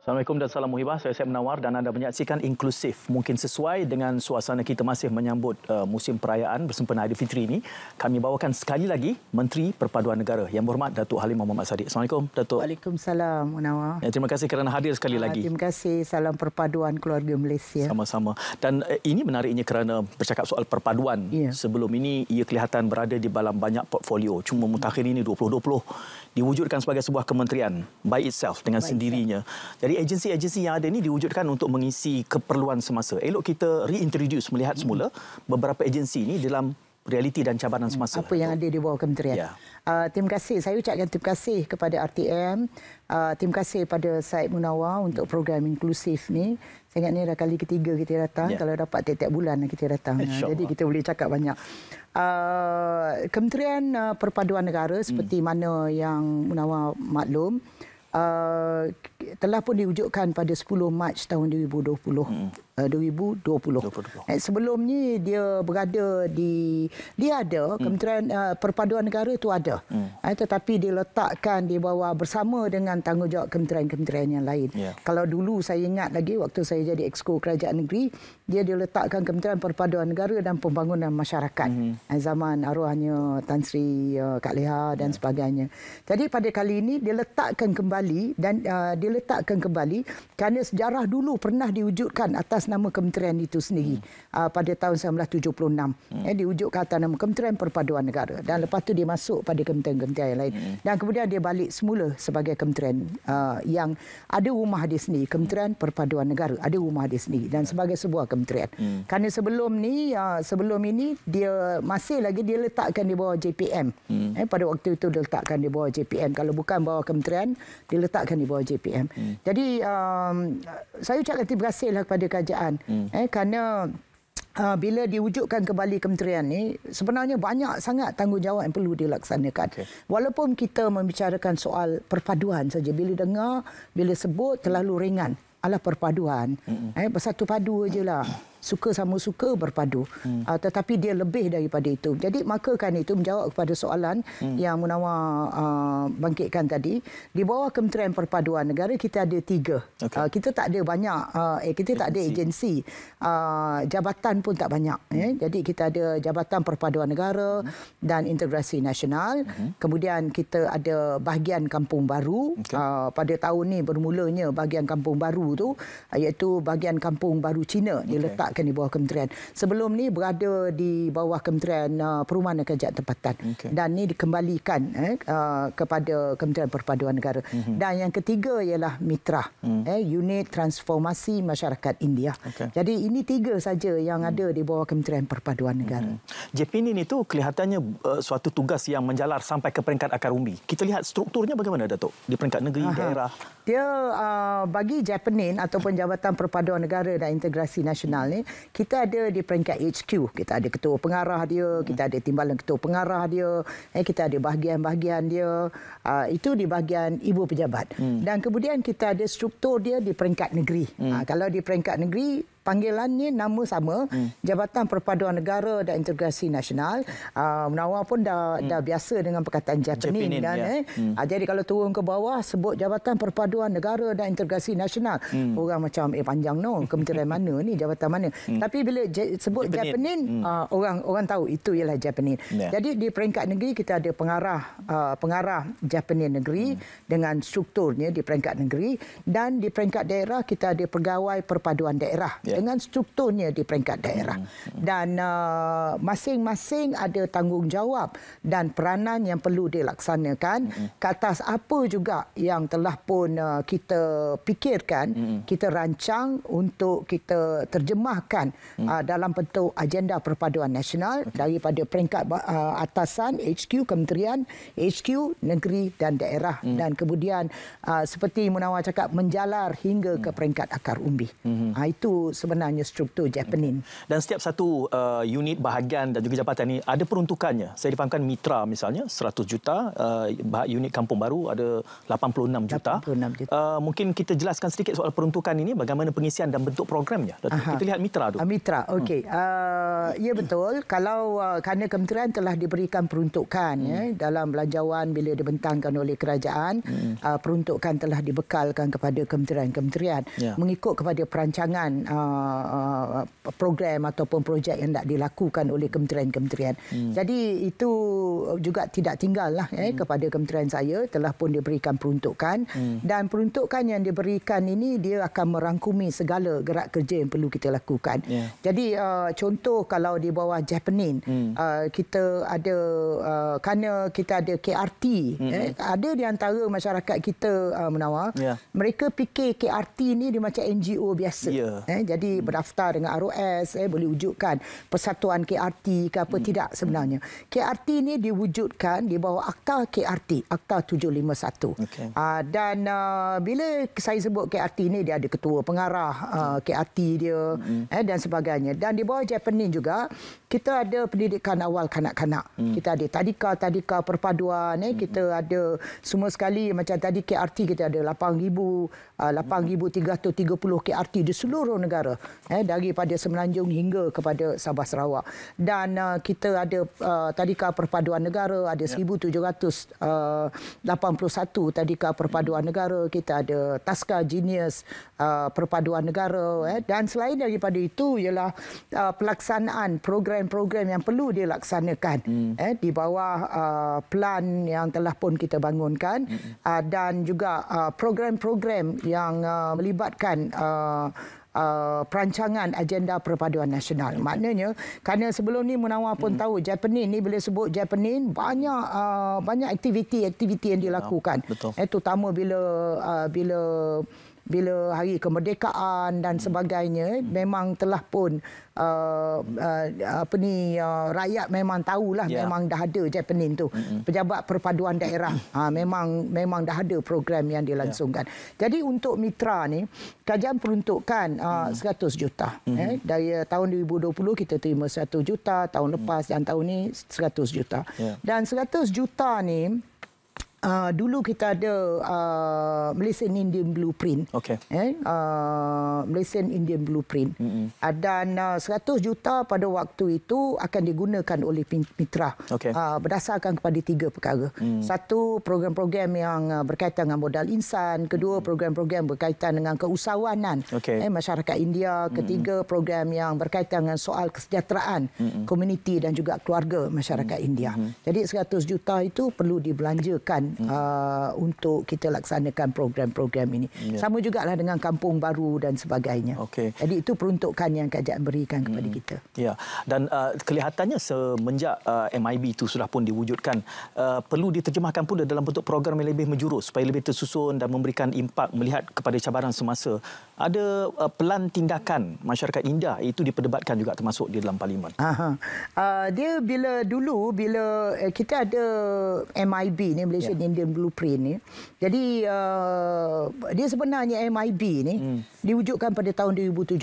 Assalamualaikum dan salam muhibah. Saya Munawar dan anda menyaksikan Inklusif. Mungkin sesuai dengan suasana kita masih menyambut musim perayaan bersempena Aidilfitri ini, kami bawakan sekali lagi Menteri Perpaduan Negara Yang Berhormat Datuk Halimah Mohamad Sadiq. Assalamualaikum Datuk. Waalaikumsalam Munawar. Ya, terima kasih kerana hadir sekali lagi. Terima kasih. Salam perpaduan keluarga Malaysia. Sama-sama. Dan ini menariknya kerana bercakap soal perpaduan. Sebelum ini ia kelihatan berada di dalam banyak portfolio. Cuma mutakhir ini 2020 diwujudkan sebagai sebuah kementerian by itself dengan sendirinya. Jadi agensi-agensi yang ada ini diwujudkan untuk mengisi keperluan semasa. Elok kita reintroduce, melihat semula beberapa agensi ini dalam realiti dan cabaran semasa. Apa yang ada di bawah kementerian. Terima kasih. Saya ucapkan terima kasih kepada RTM. Terima kasih pada Said Munawar untuk program inklusif ni. Saya ingat ni dah kali ketiga kita datang. Kalau dapat tiap-tiap bulan kita datang. Jadi kita boleh cakap banyak. Kementerian Perpaduan Negara seperti mana yang Munawar maklum, telah pun diwujudkan pada 10 Mac tahun 2020. Sebelum ni dia berada di Kementerian Perpaduan Negara itu ada. Tetapi diletakkan di bawah bersama dengan tanggungjawab kementerian-kementerian yang lain. Kalau dulu saya ingat lagi waktu saya jadi Exco Kerajaan Negeri, dia diletakkan Kementerian Perpaduan Negara dan Pembangunan Masyarakat. Zaman arwahnya Tan Sri Kak Leha dan sebagainya. Jadi pada kali ini diletakkan kembali dan diletakkan kembali kerana sejarah dulu pernah diwujudkan atas nama kementerian itu sendiri pada tahun 1976. Diwujudkan atas nama Kementerian Perpaduan Negara dan lepas tu dia masuk pada kementerian-kementerian yang lain dan kemudian dia balik semula sebagai kementerian yang ada rumah di sini, Kementerian Perpaduan Negara ada rumah di sini dan sebagai sebuah kementerian. Kerana sebelum ini dia masih lagi dia letakkan di bawah JPM. Pada waktu itu diletakkan di bawah JPM. Kalau bukan bawah kementerian, diletakkan di bawah JPM. Jadi saya ucapkan terima kasihlah kepada kerajaan kerana bila diwujudkan kembali kementerian ni sebenarnya banyak sangat tanggungjawab yang perlu dilaksanakan. Walaupun kita membicarakan soal perpaduan saja, bila sebut terlalu ringan. Alah perpaduan. Bersatu padu ajalah. Suka sama suka berpadu. Tetapi dia lebih daripada itu. Jadi maka kan itu menjawab kepada soalan yang Munawar bangkitkan tadi. Di bawah Kementerian Perpaduan Negara kita ada 3. Kita tak ada banyak. Kita tak ada agensi. Jabatan pun tak banyak. Jadi kita ada Jabatan Perpaduan Negara dan Integrasi Nasional. Kemudian kita ada bahagian Kampung Baru. Pada tahun ni bermulanya bahagian Kampung Baru tu iaitu bahagian Kampung Baru Cina diletak di bawah kementerian. Sebelum ni berada di bawah Kementerian Perumahan dan Kerajaan Tempatan. Dan ni dikembalikan kepada Kementerian Perpaduan Negara. Dan yang ketiga ialah Mitra, Unit Transformasi Masyarakat India. Jadi ini 3 saja yang ada di bawah Kementerian Perpaduan Negara. JPN ini tu kelihatannya suatu tugas yang menjalar sampai ke peringkat akar umbi. Kita lihat strukturnya bagaimana Datuk? Di peringkat negeri, daerah. Dia bagi JPN ataupun Jabatan Perpaduan Negara dan Integrasi Nasional ni, kita ada di peringkat HQ. Kita ada ketua pengarah dia, kita ada timbalan ketua pengarah dia, kita ada bahagian-bahagian dia. Itu di bahagian ibu pejabat. Dan kemudian kita ada struktur dia di peringkat negeri. Kalau di peringkat negeri, panggilannya nama sama, Jabatan Perpaduan Negara dan Integrasi Nasional. Munawar pun dah biasa dengan perkataan JPN dan jadi kalau turun ke bawah sebut Jabatan Perpaduan Negara dan Integrasi Nasional, orang macam panjang kementerian mana ni, jabatan mana. Tapi bila sebut JPN, orang tahu itu ialah JPN. Jadi di peringkat negeri kita ada pengarah JPN negeri dengan strukturnya di peringkat negeri, dan di peringkat daerah kita ada pegawai perpaduan daerah dengan strukturnya di peringkat daerah. Dan masing-masing ada tanggungjawab dan peranan yang perlu dilaksanakan ke atas apa juga yang telah pun kita fikirkan, kita rancang untuk kita terjemahkan dalam bentuk agenda perpaduan nasional daripada peringkat atasan HQ kementerian, HQ negeri dan daerah, dan kemudian seperti Munawar cakap menjalar hingga ke peringkat akar umbi. Itu sebenarnya struktur Japanin. Dan setiap satu unit bahagian dan juga jabatan ini ada peruntukannya. Saya difahamkan Mitra misalnya 100 juta, unit Kampung Baru ada 86 juta. 86 juta. Mungkin kita jelaskan sedikit soal peruntukan ini, bagaimana pengisian dan bentuk programnya. Kita lihat Mitra tu. Mitra, okey. Ya betul. Kalau kerana kementerian telah diberikan peruntukan dalam belanjawan bila dibentangkan oleh kerajaan, peruntukan telah dibekalkan kepada kementerian-kementerian mengikut kepada perancangan program ataupun projek yang nak dilakukan oleh kementerian-kementerian. Jadi itu juga tidak tinggallah kepada kementerian saya, telah pun diberikan peruntukan dan peruntukan yang diberikan ini dia akan merangkumi segala gerak kerja yang perlu kita lakukan. Jadi contoh kalau di bawah Japanin kita ada kerana kita ada KRT, ada di antara masyarakat kita Munawar, mereka fikir KRT ni dia macam NGO biasa. Jadi berdaftar dengan ROS, boleh wujudkan persatuan KRT ke apa, tidak sebenarnya. KRT ni diwujudkan di bawah Akta KRT, Akta 751. Dan bila saya sebut KRT ni, dia ada ketua pengarah KRT dia dan sebagainya. Dan di bawah Japanin juga kita ada pendidikan awal kanak-kanak. Kita ada tadika perpaduan, kita ada semua sekali macam tadi KRT kita ada 8,330 KRT di seluruh negara, daripada Semenanjung hingga kepada Sabah Sarawak. Dan kita ada tadika perpaduan negara, ada 1,781 tadika perpaduan negara. Kita ada taska Genius perpaduan negara, dan selain daripada itu ialah pelaksanaan program-program yang perlu dilaksanakan di bawah plan yang telah pun kita bangunkan, dan juga program-program yang melibatkan perancangan agenda perpaduan nasional. Maknanya kerana sebelum ni Munawar pun tahu Japanin ni, bila sebut Japanin banyak aktiviti yang dilakukan. Terutama bila hari kemerdekaan dan sebagainya, memang telah pun rakyat memang tahulah, memang dah ada Japanin tu. Pejabat perpaduan daerah memang dah ada program yang dilangsungkan. Jadi untuk Mitra ni, kerajaan peruntukkan 100 juta. Dari tahun 2020 kita terima 100 juta, tahun lepas dan tahun ni 100 juta. Dan 100 juta ni dulu kita ada Malaysian Indian Blueprint. Malaysian Indian Blueprint. Dan 100 juta pada waktu itu akan digunakan oleh Mitra berdasarkan kepada 3 perkara. Satu, program-program yang berkaitan dengan modal insan. Kedua, program-program berkaitan dengan keusahawanan masyarakat India. Ketiga, program yang berkaitan dengan soal kesejahteraan komuniti dan juga keluarga masyarakat India. Jadi 100 juta itu perlu dibelanjakan untuk kita laksanakan program-program ini. Sama juga lah dengan Kampung Baru dan sebagainya. Jadi itu peruntukan yang kerajaan berikan kepada kita. Dan kelihatannya semenjak MIB itu sudah pun diwujudkan, perlu diterjemahkan pula dalam bentuk program yang lebih menjurus supaya lebih tersusun dan memberikan impak melihat kepada cabaran semasa. Ada pelan tindakan masyarakat India itu diperdebatkan juga termasuk di dalam Parlimen. Dia bila kita ada MIB ni, Malaysia Indian Blueprint ni. Jadi dia sebenarnya MIB ni diwujudkan pada tahun 2017.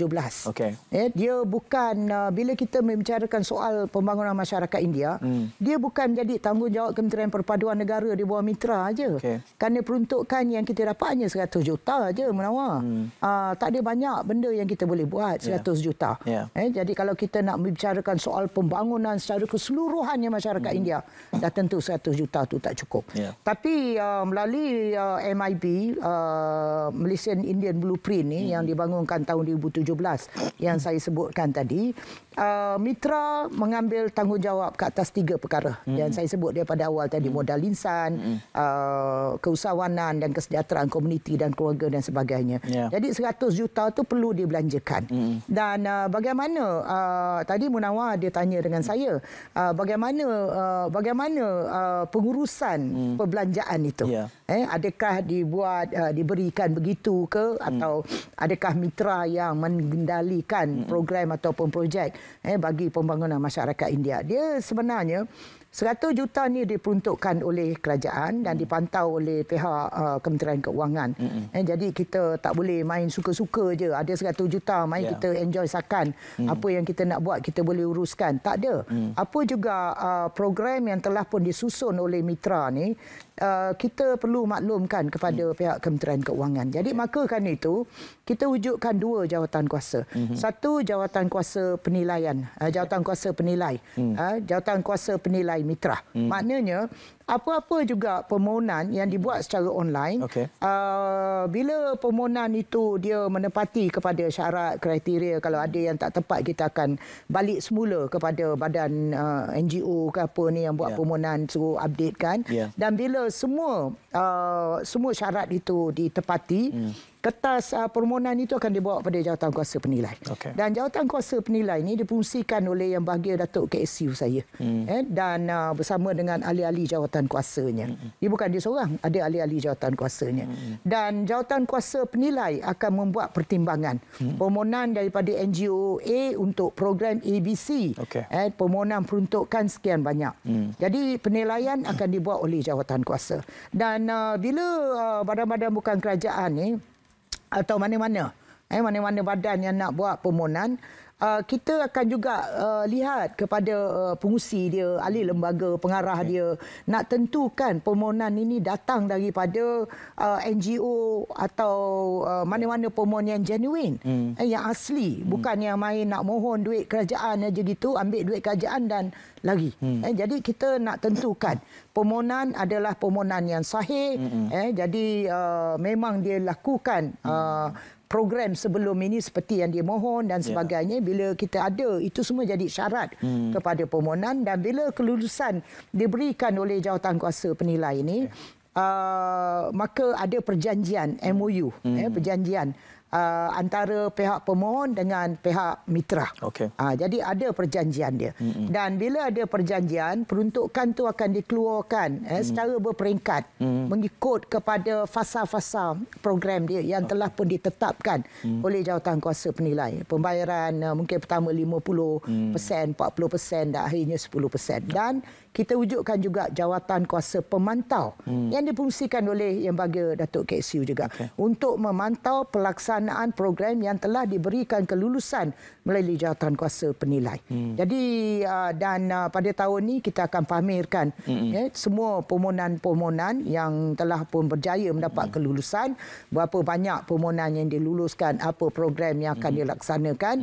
Dia bukan bila kita membicarakan soal pembangunan masyarakat India, dia bukan jadi tanggungjawab Kementerian Perpaduan Negara di bawah Mitra aja. Kerana peruntukan yang kita dapat hanya 100 juta aja, Munawar. Tak ada banyak benda yang kita boleh buat 100 juta. Jadi kalau kita nak membicarakan soal pembangunan secara keseluruhannya masyarakat India, dah tentu 100 juta tu tak cukup. Tapi melalui MIB, Malaysian Indian Blueprint ni yang dibangunkan tahun 2017 yang saya sebutkan tadi, Mitra mengambil tanggungjawab ke atas 3 perkara yang saya sebut daripada awal tadi, modal insan, keusahawanan dan kesejahteraan komuniti dan keluarga dan sebagainya. Jadi 100 juta tu perlu dibelanjakan. Dan bagaimana tadi Munawar dia tanya dengan saya, bagaimana pengurusan perbelanjaan itu. Adakah diberikan begitu ke, atau adakah Mitra yang mengendalikan program ataupun projek bagi pembangunan masyarakat India? Dia sebenarnya 100 juta ni diperuntukkan oleh kerajaan dan dipantau oleh pihak Kementerian Keuangan. Jadi kita tak boleh main suka-suka je. Ada 100 juta, main kita enjoy sakan. Apa yang kita nak buat, kita boleh uruskan. Tak ada. Apa juga program yang telah pun disusun oleh mitra ni, kita perlu maklumkan kepada pihak Kementerian Keuangan. Jadi maka kan itu, kita wujudkan 2 jawatan kuasa. Satu, jawatan kuasa penilaian, jawatan kuasa penilai, jawatan kuasa penilai mitra. Maknanya, apa-apa juga permohonan yang dibuat secara online, bila permohonan itu dia menepati kepada syarat, kriteria, kalau ada yang tak tepat, kita akan balik semula kepada badan NGO ke apa ni yang buat permohonan, suruh updatekan. Dan bila semua syarat itu ditepati, kertas permohonan itu akan dibawa pada jawatan kuasa penilai. Dan jawatan kuasa penilai ini difungsikan oleh Yang Bahagia Datuk KSU saya. Dan bersama dengan ahli-ahli jawatan kuasanya. Dia bukan dia seorang, ada ahli-ahli jawatan kuasanya. Dan jawatan kuasa penilai akan membuat pertimbangan. Permohonan daripada NGO A untuk program ABC. Permohonan peruntukan sekian banyak. Jadi penilaian akan dibuat oleh jawatan kuasa. Dan bila badan-badan bukan kerajaan ni, atau mana-mana badan yang nak buat permohonan, kita akan juga lihat kepada pengurusi dia, ahli lembaga, pengarah dia, nak tentukan permohonan ini datang daripada NGO atau mana-mana permohonan yang genuine, yang asli, bukan yang main nak mohon duit kerajaan aja gitu, ambil duit kerajaan dan lagi. Jadi kita nak tentukan permohonan adalah permohonan yang sahih. Jadi memang dia lakukan program sebelum ini seperti yang dia mohon dan sebagainya. Bila kita ada, itu semua jadi syarat kepada permohonan. Dan bila kelulusan diberikan oleh jawatan kuasa penilai ini, maka ada perjanjian MOU, perjanjian antara pihak pemohon dengan pihak mitra. Jadi ada perjanjian dia. Dan bila ada perjanjian, peruntukan tu akan dikeluarkan secara berperingkat mengikut kepada fasa-fasa program dia yang telah pun ditetapkan oleh jawatan kuasa penilai. Pembayaran mungkin pertama 50%, 40% dan akhirnya 10%. Dan kita wujudkan juga jawatan kuasa pemantau yang difungsikan oleh Yang Bahagia Datuk KSU juga untuk memantau pelaksanaan program yang telah diberikan kelulusan melalui jawatan kuasa penilai. Jadi dan pada tahun ini kita akan pamerkan semua permohonan-permohonan yang telah pun berjaya mendapat kelulusan, berapa banyak permohonan yang diluluskan, apa program yang akan dilaksanakan,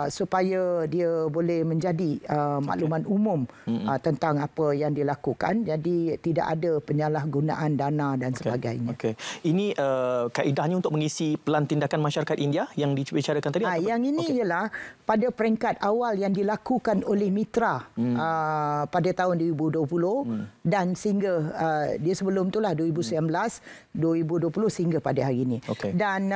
supaya dia boleh menjadi makluman umum tentang apa yang dilakukan. Jadi tidak ada penyalahgunaan dana dan sebagainya. Ini kaedahnya untuk mengisi pelan tindakan masyarakat India yang dibicarakan tadi? Yang ini ialah pada peringkat awal yang dilakukan oleh mitra pada tahun 2020 dan sehingga dia sebelum itulah 2019, 2020 sehingga pada hari ini. Dan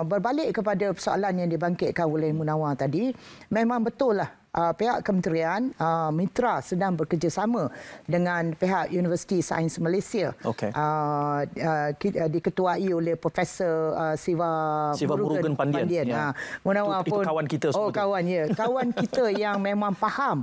berbalik kepada persoalan yang dibangkitkan oleh Munawar tadi, memang betul lah pihak kementerian mitra sedang bekerjasama dengan pihak Universiti Sains Malaysia, diketuai oleh Profesor Siva Murugan Pandian. Munawar pun itu kawan kita semua. Kawan kita yang memang faham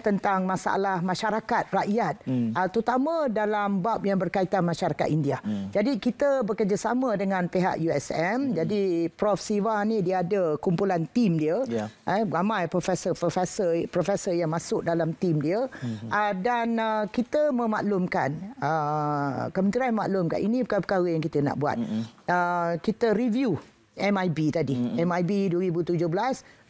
tentang masalah masyarakat rakyat, terutama dalam bab yang berkaitan masyarakat India. Jadi kita bekerjasama dengan pihak USM. Jadi Prof Siva ni dia ada kumpulan tim dia, ramai profesor yang masuk dalam tim dia, dan kita memaklumkan, kementerian maklumkan ini bukan perkara yang kita nak buat. Kita review MIB tadi, MIB 2017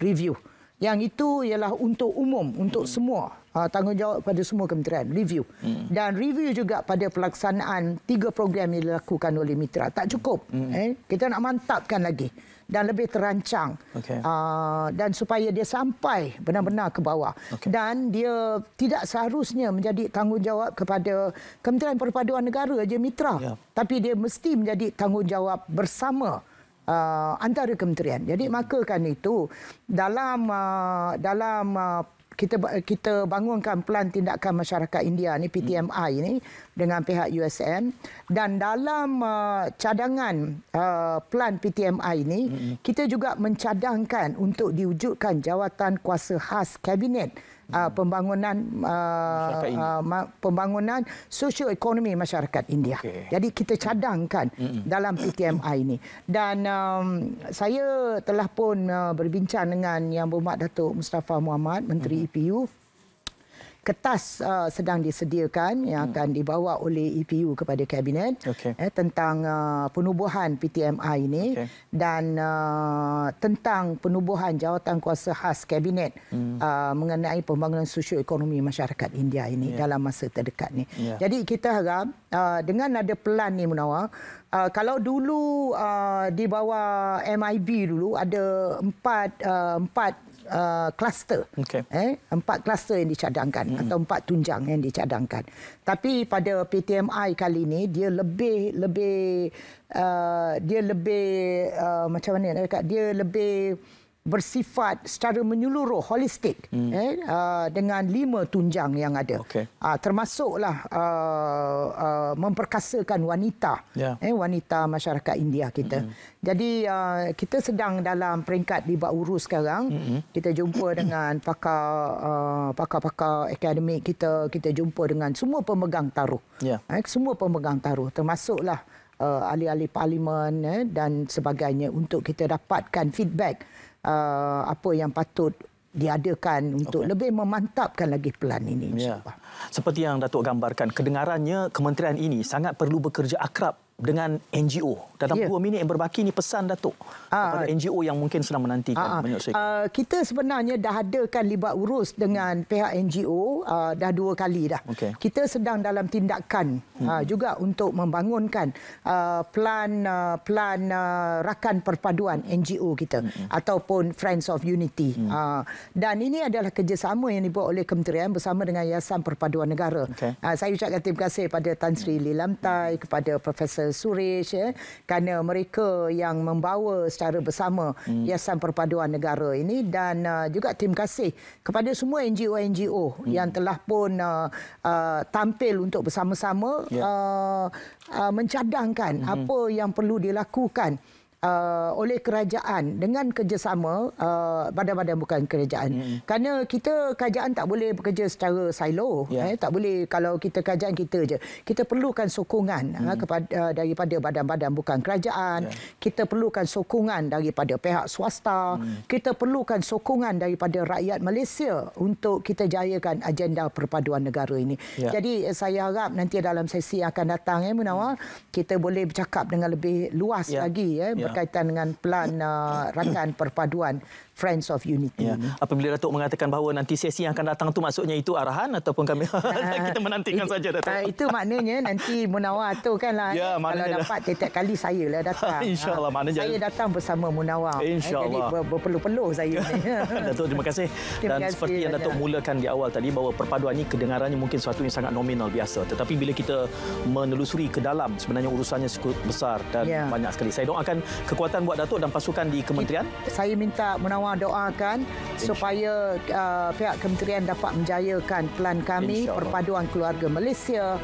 review. Yang itu ialah untuk umum, untuk semua, tanggungjawab pada semua kementerian, review. Dan review juga pada pelaksanaan 3 program yang dilakukan oleh mitra. Tak cukup. Kita nak mantapkan lagi dan lebih terancang, dan supaya dia sampai benar-benar ke bawah. Dan dia tidak seharusnya menjadi tanggungjawab kepada Kementerian Perpaduan Negara aja mitra, tapi dia mesti menjadi tanggungjawab bersama antara kementerian. Jadi maka kan itu dalam kita bangunkan Pelan Tindakan Masyarakat India ni, PTMI ni, dengan pihak USM, dan dalam cadangan Pelan PTMI ni kita juga mencadangkan untuk diwujudkan jawatan kuasa khas kabinet pembangunan sosioekonomi masyarakat India. Jadi kita cadangkan dalam PTMI ini. Dan saya telah pun berbincang dengan Yang Berhormat Datuk Mustafa Muhammad, Menteri EPU. Kertas sedang disediakan yang akan dibawa oleh EPU kepada Kabinet tentang penubuhan PTMI ini dan tentang penubuhan jawatan kuasa khas Kabinet mengenai pembangunan sosioekonomi masyarakat India ini dalam masa terdekat ni. Jadi kita harap dengan ada pelan ni Munawar, kalau dulu di bawah MIB dulu ada empat kluster, 4 kluster yang dicadangkan atau 4 tunjang yang dicadangkan. Tapi pada PTMI kali ini dia lebih macam mana nak cakap, dia lebih bersifat secara menyeluruh, holistik, dengan 5 tunjang yang ada. Termasuklah memperkasakan wanita, wanita masyarakat India kita. Jadi kita sedang dalam peringkat libat urus sekarang. Kita jumpa dengan pakar-pakar akademik kita, kita jumpa dengan semua pemegang taruh. Semua pemegang taruh, termasuklah ahli-ahli parlimen dan sebagainya, untuk kita dapatkan feedback apa yang patut diadakan untuk lebih memantapkan lagi pelan ini, insyaAllah. Seperti yang Datuk gambarkan, kedengarannya kementerian ini sangat perlu bekerja akrab dengan NGO. Dalam 2 minit yang berbaki ini pesan Datuk kepada NGO yang mungkin sedang menantikan menyaksikan. Kita sebenarnya dah adakan libat urus dengan pihak NGO dah 2 kali dah. Kita sedang dalam tindakan juga untuk membangunkan plan rakan perpaduan NGO kita ataupun Friends of Unity. Dan ini adalah kerjasama yang dibuat oleh kementerian bersama dengan Yayasan Perpaduan Negara. Saya ucapkan terima kasih kepada Tan Sri Lilamtai, kepada Profesor Suresh, kerana mereka yang membawa secara bersama Yayasan Perpaduan Negara ini, dan juga terima kasih kepada semua NGO-NGO yang telah pun tampil untuk bersama-sama mencadangkan apa yang perlu dilakukan oleh kerajaan dengan kerjasama badan-badan bukan kerajaan. Kerana kerajaan tak boleh bekerja secara silo. Tak boleh kalau kerajaan kita je. Kita perlukan sokongan daripada badan-badan bukan kerajaan. Kita perlukan sokongan daripada pihak swasta. Kita perlukan sokongan daripada rakyat Malaysia untuk kita jayakan agenda perpaduan negara ini. Jadi saya harap nanti dalam sesi yang akan datang, Munawar, kita boleh bercakap dengan lebih luas lagi berkaitan dengan pelan rakan perpaduan Friends of Unity. Apabila Datuk mengatakan bahawa nanti sesi yang akan datang tu maksudnya itu arahan ataupun kami kita menantikan saja, Datuk? Itu maknanya nanti Munawar tu kanlah. Kalau dapat setiap kali saya lah datang. InsyaAllah, maknanya saya datang bersama Munawar. InsyaAllah. Jadi berpeluh-peluh saya ni. Datuk, terima kasih. Dan seperti yang Datuk mulakan di awal tadi, bahawa perpaduan ini kedengarannya mungkin sesuatu yang sangat nominal biasa. Tetapi bila kita menelusuri ke dalam, sebenarnya urusannya cukup besar dan banyak sekali. Saya doakan kekuatan buat Datuk dan pasukan di kementerian. Saya minta Munawar doakan supaya pihak kementerian dapat menjayakan pelan kami, perpaduan keluarga Malaysia,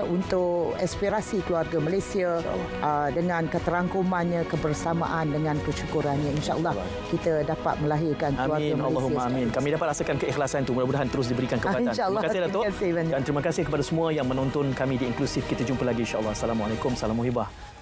untuk aspirasi keluarga Malaysia dengan keterangkumannya, kebersamaan dengan kesyukurannya. InsyaAllah kita dapat melahirkan keluarga Malaysia. Allahumma amin. Kami dapat rasakan keikhlasan itu. Mudah-mudahan terus diberikan kekuatan. Terima kasih, Datuk. Dan terima kasih kepada semua yang menonton kami di Inklusif. Kita jumpa lagi, insyaAllah. Assalamualaikum. Salam muhibah.